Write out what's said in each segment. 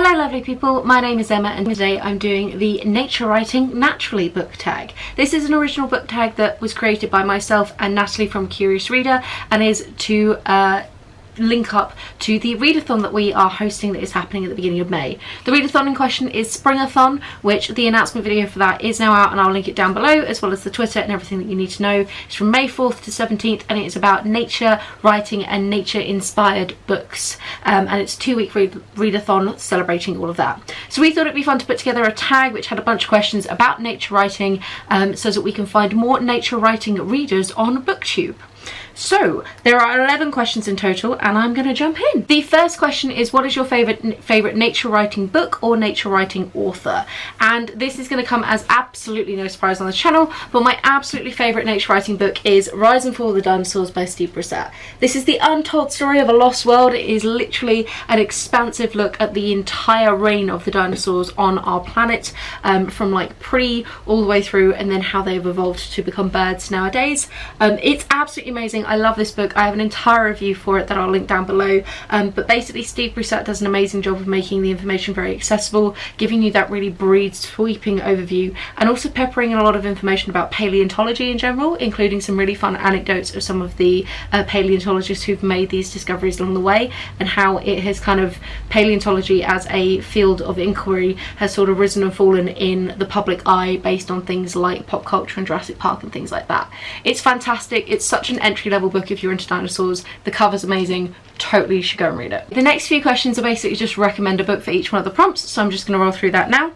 Hello lovely people, my name is Emma and today I'm doing the Nature Writing Naturally book tag. This is an original book tag that was created by myself and Natalie from Curious Reader and is to link up to the readathon that we are hosting that is happening at the beginning of May. The readathon in question is SpringAThon, which the announcement video for that is now out and I'll link it down below, as well as the Twitter and everything that you need to know. It's from May 4th to 17th and it's about nature writing and nature inspired books, and it's a 2-week readathon celebrating all of that. So we thought it'd be fun to put together a tag which had a bunch of questions about nature writing, so that we can find more nature writing readers on BookTube. So there are 11 questions in total and I'm going to jump in. The first question is, what is your favourite nature writing book or nature writing author? And this is going to come as absolutely no surprise on the channel, but my absolutely favourite nature writing book is Rise and Fall of the Dinosaurs by Steve Brissett. This is the untold story of a lost world. It is literally an expansive look at the entire reign of the dinosaurs on our planet, from like pre all the way through, and then how they've evolved to become birds nowadays. It's absolutely amazing. I love this book. I have an entire review for it that I'll link down below, but basically Steve Brissett does an amazing job of making the information very accessible, giving you that really broad sweeping overview, and also peppering in a lot of information about paleontology in general, including some really fun anecdotes of some of the paleontologists who've made these discoveries along the way, and how it has kind of, paleontology as a field of inquiry has sort of risen and fallen in the public eye based on things like pop culture and Jurassic Park and things like that. It's fantastic. It's such an entry-level book if you're into dinosaurs. The cover's amazing. Totally should go and read it. The next few questions are basically just recommend a book for each one of the prompts, so I'm just going to roll through that now.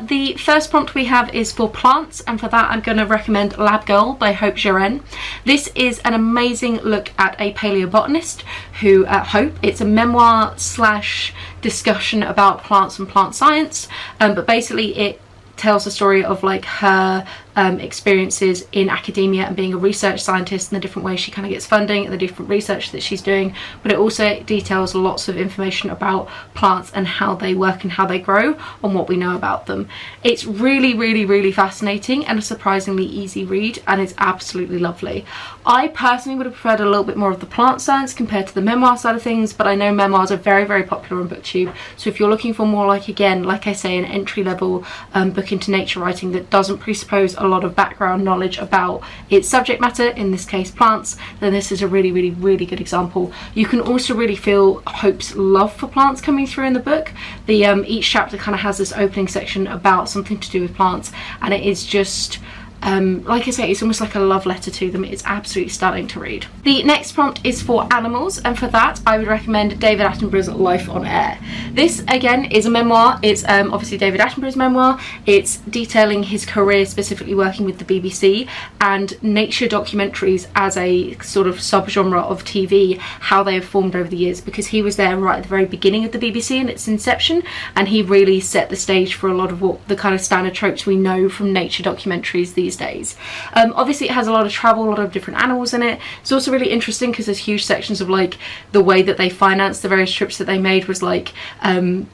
The first prompt we have is for plants, and for that I'm going to recommend Lab Girl by Hope Jaren. This is an amazing look at a paleobotanist who, Hope, it's a memoir slash discussion about plants and plant science, but basically it tells the story of like her experiences in academia and being a research scientist and the different ways she kind of gets funding and the different research that she's doing, but it also details lots of information about plants and how they work and how they grow and what we know about them. It's really fascinating and a surprisingly easy read, and it's absolutely lovely. I personally would have preferred a little bit more of the plant science compared to the memoir side of things, but I know memoirs are very popular on BookTube, so if you're looking for more, like, again, like I say, an entry-level book into nature writing that doesn't presuppose a lot of background knowledge about its subject matter, in this case plants, then this is a really good example. You can also really feel Hope's love for plants coming through in the book. The each chapter kind of has this opening section about something to do with plants, and it is just like I say, it's almost like a love letter to them. It's absolutely stunning to read. The next prompt is for animals, and for that I would recommend David Attenborough's Life on Air. This again is a memoir. It's obviously David Attenborough's memoir. It's detailing his career, specifically working with the BBC and nature documentaries as a sort of subgenre of TV, how they have formed over the years, because he was there right at the very beginning of the BBC and its inception, and he really set the stage for a lot of what the kind of standard tropes we know from nature documentaries these days. Obviously it has a lot of travel, a lot of different animals in it. It's also really interesting because there's huge sections of like the way that they financed the various trips that they made was like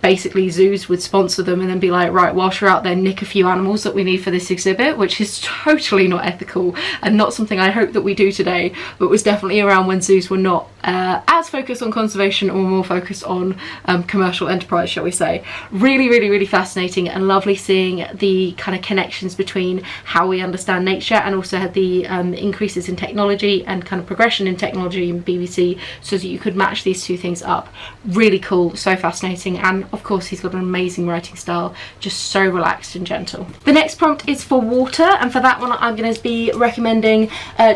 basically zoos would sponsor them and then be like, right, whilst you're out there, nick a few animals that we need for this exhibit, which is totally not ethical and not something I hope that we do today, but was definitely around when zoos were not as focused on conservation or more focused on commercial enterprise, shall we say. Really fascinating and lovely seeing the kind of connections between how we understand nature and also had the increases in technology and kind of progression in technology in BBC, so that you could match these two things up. Really cool, so fascinating, and of course he's got an amazing writing style, just so relaxed and gentle. The next prompt is for water, and for that one I'm going to be recommending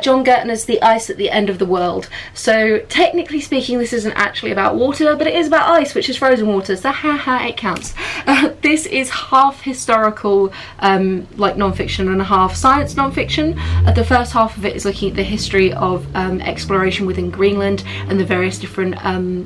John Gertner's The Ice at the End of the World. So technically speaking this isn't actually about water, but it is about ice, which is frozen water, so it counts. This is half historical like non-fiction and a half science non-fiction. The first half of it is looking at the history of exploration within Greenland and the various different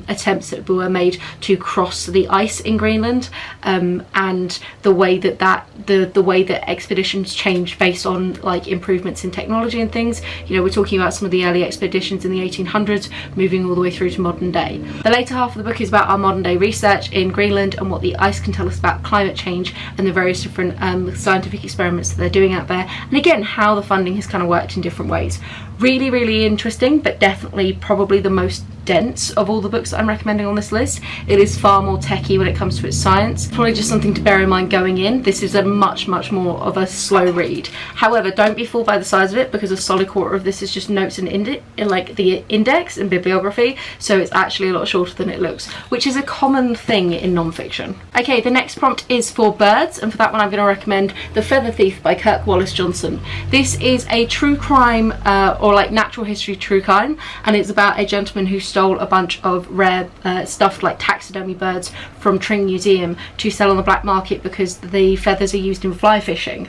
attempts that were made to cross the ice in Greenland, and the way that the way that expeditions changed based on like improvements in technology and things. You know, we're talking about some of the early expeditions in the 1800s moving all the way through to modern day. The later half of the book is about our modern day research in Greenland and what the ice can tell us about climate change and the various different scientific experiments that they're doing out there, and again how the funding has kind of worked in different ways. Really interesting, but definitely probably the most dense of all the books that I'm recommending on this list. It is far more techy when it comes to its science. Probably just something to bear in mind going in. This is a much more of a slow read. However, don't be fooled by the size of it, because a solid quarter of this is just notes and like the index and bibliography, so it's actually a lot shorter than it looks, which is a common thing in non-fiction. Okay, the next prompt is for birds, and for that one I'm going to recommend The Feather Thief by Kirk Wallace Johnson. This is a true crime or like natural history true crime, and it's about a gentleman who stole a bunch of rare stuffed like taxidermy birds from Tring Museum to sell on the black market because the feathers are used in fly fishing.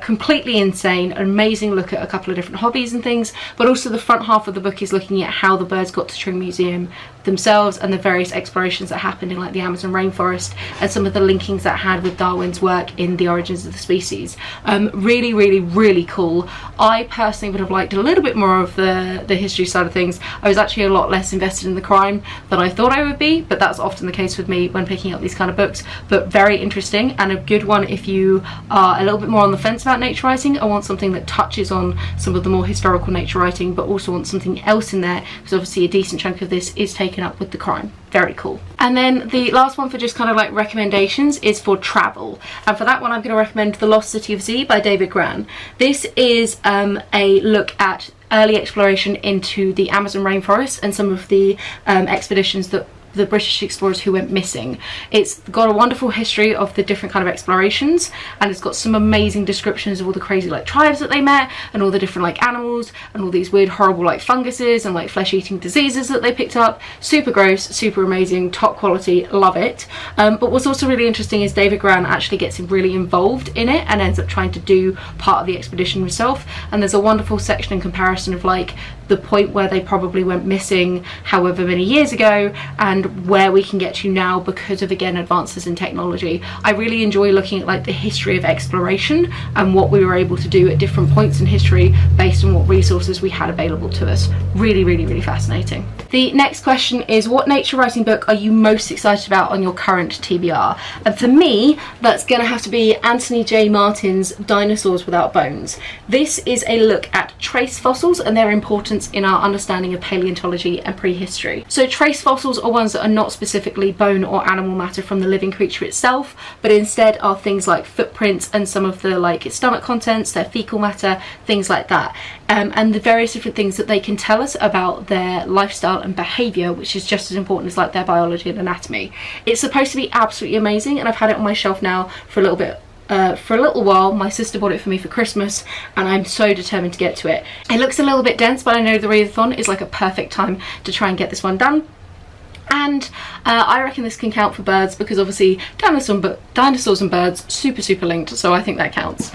Completely insane, amazing look at a couple of different hobbies and things, but also the front half of the book is looking at how the birds got to Tring Museum themselves and the various explorations that happened in like the Amazon rainforest and some of the linkings that had with Darwin's work in The Origins of the Species. Really cool. I personally would have liked a little bit more of the history side of things. I was actually a lot less invested in the crime than I thought I would be, but that's often the case with me when picking up these kind of books. But very interesting and a good one if you are a little bit more on the fence about nature writing and want something that touches on some of the more historical nature writing, but also want something else in there, because obviously a decent chunk of this is taken up with the crime. Very cool. And then the last one for just kind of like recommendations is for travel, and for that one I'm going to recommend The Lost City of Z by David Gran. This is a look at early exploration into the Amazon rainforest and some of the expeditions that the British explorers who went missing. It's got a wonderful history of the different kind of explorations, and it's got some amazing descriptions of all the crazy like tribes that they met and all the different like animals and all these weird horrible like funguses and like flesh-eating diseases that they picked up. Super gross, super amazing, top quality, love it. But what's also really interesting is David Gran actually gets really involved in it and ends up trying to do part of the expedition himself, and there's a wonderful section in comparison of like the point where they probably went missing however many years ago and where we can get to now because of, again, advances in technology. I really enjoy looking at like the history of exploration and what we were able to do at different points in history based on what resources we had available to us. Really fascinating. The next question is, what nature writing book are you most excited about on your current TBR? And for me, that's going to have to be Anthony J. Martin's Dinosaurs Without Bones. This is a look at trace fossils and their importance in our understanding of paleontology and prehistory. So trace fossils are ones that are not specifically bone or animal matter from the living creature itself, but instead are things like footprints and some of the like stomach contents, their fecal matter, things like that. And the various different things that they can tell us about their lifestyle and behaviour, which is just as important as like their biology and anatomy. It's supposed to be absolutely amazing, and I've had it on my shelf now for a little bit. For a little while. My sister bought it for me for Christmas and I'm so determined to get to it. It looks a little bit dense, but I know the readathon is like a perfect time to try and get this one done. And I reckon this can count for birds because obviously dinosaurs and birds super linked, so I think that counts.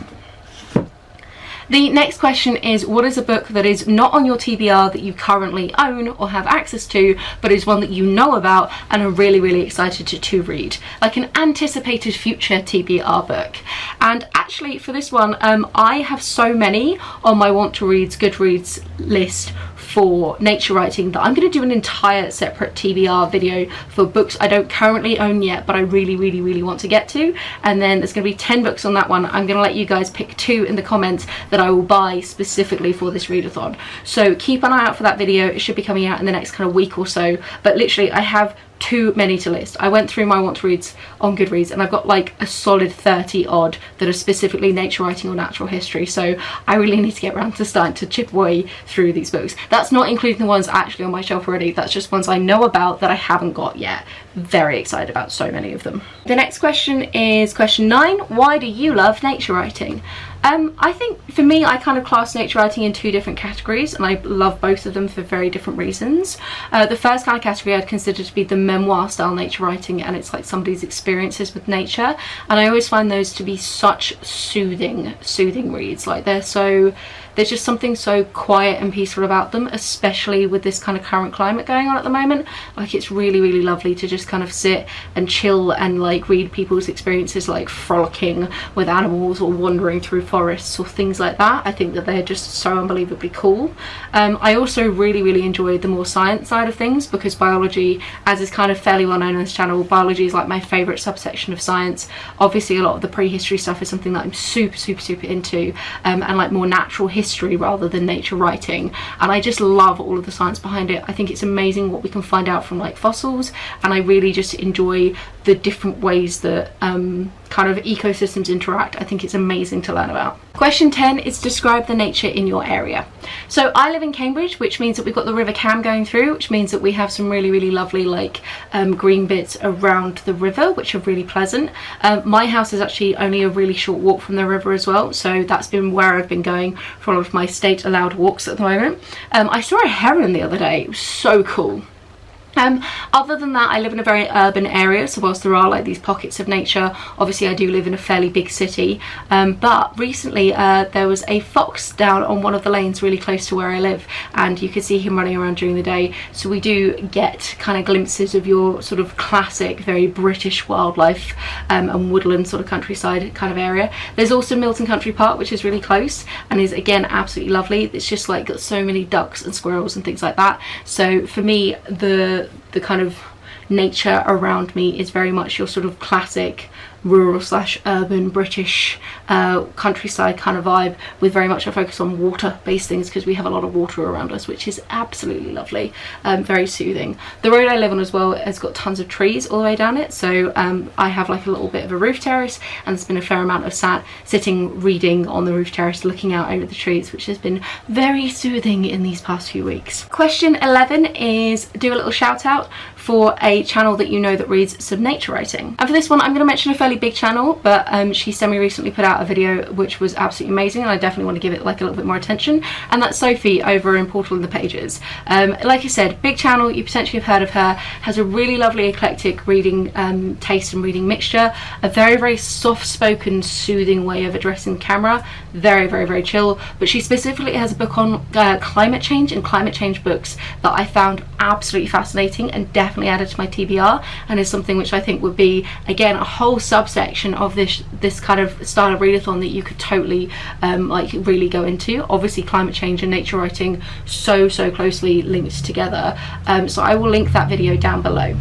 The next question is, what is a book that is not on your TBR that you currently own or have access to, but is one that you know about and are really excited to read? Like an anticipated future TBR book. And actually for this one, I have so many on my want to reads Goodreads list for nature writing that I'm going to do an entire separate TBR video for books I don't currently own yet but I really want to get to, and then there's going to be 10 books on that one. I'm going to let you guys pick 2 in the comments that I will buy specifically for this readathon, so keep an eye out for that video. It should be coming out in the next kind of week or so, but literally I have too many to list. I went through my want to reads on Goodreads and I've got like a solid 30 odd that are specifically nature writing or natural history, so I really need to get around to starting to chip away through these books. That's not including the ones actually on my shelf already, that's just ones I know about that I haven't got yet. Very excited about so many of them. The next question is question 9. Why do you love nature writing? I think for me, I kind of class nature writing in 2 different categories, and I love both of them for very different reasons. The first kind of category I'd consider to be the memoir style nature writing, and it's like somebody's experiences with nature, and I always find those to be such soothing reads. Like there's just something so quiet and peaceful about them, especially with this kind of current climate going on at the moment. Like it's really lovely to just kind of sit and chill and like read people's experiences, like frolicking with animals or wandering through forests or things like that. I think that they're just so unbelievably cool. I also really enjoy the more science side of things, because biology, as is kind of fairly well known on this channel, biology is like my favourite subsection of science. Obviously a lot of the prehistory stuff is something that I'm super into, and like more natural history history rather than nature writing, and I just love all of the science behind it. I think it's amazing what we can find out from like fossils, and I really just enjoy the different ways that kind of ecosystems interact. I think it's amazing to learn about. Question 10 is describe the nature in your area. So I live in Cambridge, which means that we've got the River Cam going through, which means that we have some really lovely like green bits around the river, which are really pleasant. My house is actually only a really short walk from the river as well, so that's been where I've been going for a lot of my state allowed walks at the moment. I saw a heron the other day. It was so cool. Other than that, I live in a very urban area, so whilst there are like these pockets of nature, obviously I do live in a fairly big city, but recently there was a fox down on one of the lanes really close to where I live, and you could see him running around during the day, so we do get kind of glimpses of your sort of classic very British wildlife and woodland sort of countryside kind of area. There's also Milton Country Park, which is really close and is again absolutely lovely. It's just like got so many ducks and squirrels and things like that, so for me the kind of nature around me is very much your sort of classic rural / urban British countryside kind of vibe, with very much a focus on water based things, because we have a lot of water around us, which is absolutely lovely, very soothing. The road I live on as well has got tons of trees all the way down it, so I have like a little bit of a roof terrace, and there's been a fair amount of sitting reading on the roof terrace looking out over the trees, which has been very soothing in these past few weeks. Question 11 is do a little shout out for a channel that you know that reads some nature writing. And for this one I'm going to mention a fairly big channel, but she semi-recently put out a video which was absolutely amazing, and I definitely want to give it like a little bit more attention, and that's Sophie over in Portal in the Pages. Like I said, big channel, you potentially have heard of her, has a really lovely eclectic reading taste and reading mixture, a very soft-spoken soothing way of addressing the camera, very chill, but she specifically has a book on climate change and climate change books that I found absolutely fascinating and definitely added to my TBR, and is something which I think would be again a whole subsection of this kind of style of readathon that you could totally like really go into. Obviously climate change and nature writing so closely linked together, so I will link that video down below.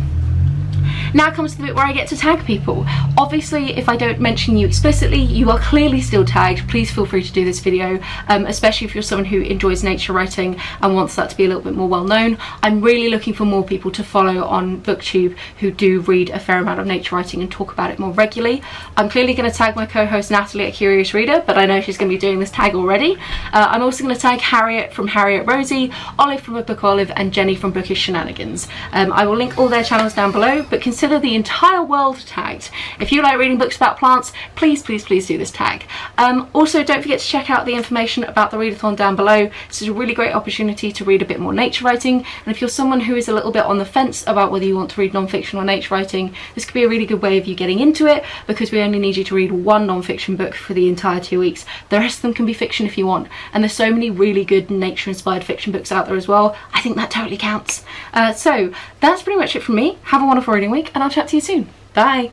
Now comes the bit where I get to tag people. Obviously, if I don't mention you explicitly, you are clearly still tagged. Please feel free to do this video, especially if you're someone who enjoys nature writing and wants that to be a little bit more well known. I'm really looking for more people to follow on BookTube who do read a fair amount of nature writing and talk about it more regularly. I'm clearly going to tag my co-host Natalie at Curious Reader, but I know she's going to be doing this tag already. I'm also going to tag Harriet from Harriet Rosie, Olive from A Book Olive, and Jenny from Bookish Shenanigans. I will link all their channels down below, but consider the entire world tagged. If you like reading books about plants, please do this tag. Also, don't forget to check out the information about the readathon down below. This is a really great opportunity to read a bit more nature writing, and if you're someone who is a little bit on the fence about whether you want to read non-fiction or nature writing, this could be a really good way of you getting into it, because we only need you to read one non-fiction book for the entire 2 weeks. The rest of them can be fiction if you want, and there's so many really good nature inspired fiction books out there as well. I think that totally counts. So that's pretty much it from me. Have a wonderful reading week, and I'll chat to you soon. Bye!